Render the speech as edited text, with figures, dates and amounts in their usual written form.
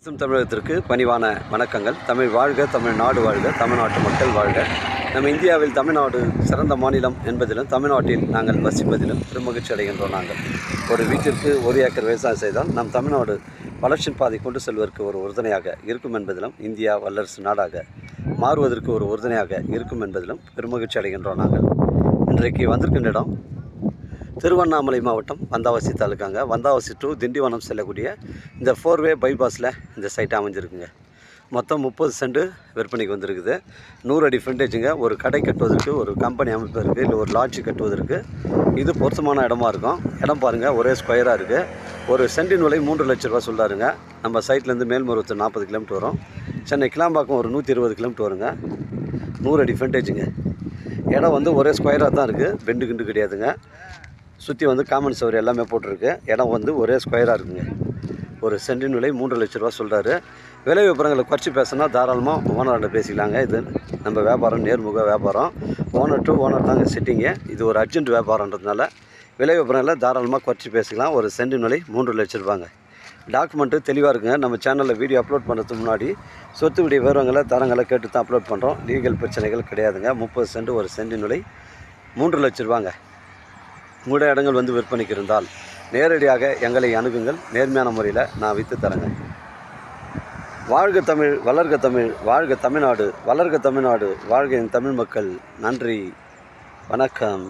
பேசும் தமிழகத்திற்கு பணிவான வணக்கங்கள். தமிழ் வாழ்க, தமிழ்நாடு வாழ்க, தமிழ்நாட்டு மக்கள் வாழ்க. நம்ம இந்தியாவில் தமிழ்நாடு சிறந்த மாநிலம் என்பதிலும் தமிழ்நாட்டில் நாங்கள் வசிப்பதிலும் பெருமகிழ்ச்சி அடைகின்றோம். நாங்கள் ஒரு வீட்டிற்கு 1 ஏக்கர் விவசாயம் செய்தால் நம் தமிழ்நாடு வளர்ச்சியின் பாதை கொண்டு செல்வதற்கு ஒரு உறுதுணையாக இருக்கும் என்பதிலும், இந்தியா வல்லரசு நாடாக மாறுவதற்கு ஒரு உறுதுணையாக இருக்கும் என்பதிலும் பெருமகிழ்ச்சி அடைகின்றோம். நாங்கள் இன்றைக்கு வந்திருக்கின்ற இடம் திருவண்ணாமலை மாவட்டம் வந்தாவசி தாலுக்காங்க. வந்தாவசி டு திண்டிவனம் செல்லக்கூடிய இந்த 4-வே பைபாஸில் இந்த சைட் அமைஞ்சிருக்குங்க. மொத்தம் 30 சென்ட் விற்பனைக்கு வந்திருக்குது. 100 அடி ஃப்ரண்டேஜுங்க. ஒரு கடை கட்டுவதற்கு, ஒரு கம்பெனி அமைப்பதற்கு, இல்லை ஒரு லாட்ஜ் கட்டுவதற்கு இது பொருத்தமான இடமா இருக்கும். இடம் பாருங்கள், ஒரே ஸ்கொயராக இருக்குது. ஒரு சென்டின் விலை 3 லட்ச ரூபா சொல்கிறாருங்க. நம்ம சைட்லேருந்து மேல்மருவத்தூர் 40 கிலோமீட்டர் வரும். சென்னை கிளாம்பாக்கம் ஒரு 120 கிலோமீட்டர் வருங்க. 100 அடி ஃப்ரண்டேஜுங்க. இடம் வந்து ஒரே ஸ்கொயராக தான் இருக்குது, பெண்டு கிண்டு கிடையாதுங்க. சுற்றி வந்து காமன் சவர் எல்லாமே போட்டிருக்கு. இடம் வந்து ஒரே ஸ்கொயராக இருக்குங்க. ஒரு சென்டின் விலை 3 லட்ச ரூபா சொல்கிறாரு. விலை விவரங்களை குறைச்சி பேசினா தாராளமாக ஓனர்கிட்ட பேசிக்கலாங்க. இது நம்ம வியாபாரம், நேர்முக வியாபாரம். ஓனர் டு ஓனர் தாங்க செட்டிங்க. இது ஒரு அர்ஜென்ட் வியாபாரன்றதுனால விலை விவரங்களை தாராளமாக குறைச்சி பேசிக்கலாம். ஒரு சென்டின் விலை 3 லட்ச ரூபாங்க. டாக்குமெண்ட்டு தெளிவாக இருக்குங்க. நம்ம சேனலில் வீடியோ அப்லோட் பண்ணுறதுக்கு முன்னாடி சொத்து விடைய விவரங்களை, தரங்களை கேட்டு தான் அப்லோட் பண்ணுறோம். லீகல் பிரச்சனைகள் கிடையாதுங்க. 30 சென்ட், ஒரு சென்டின் விலை 3 லட்ச ரூபாங்க. உங்களுடைய இடங்கள் வந்து விற்பனைக்கு இருந்தால் நேரடியாக எங்களை அணுகுங்கள். நேர்மையான முறையில் நான் விற்று தரேங்க. வாழ்க தமிழ், வளர்க தமிழ், வாழ்க தமிழ்நாடு, வளர்க தமிழ்நாடு, வாழ்க என் தமிழ் மக்கள். நன்றி, வணக்கம்.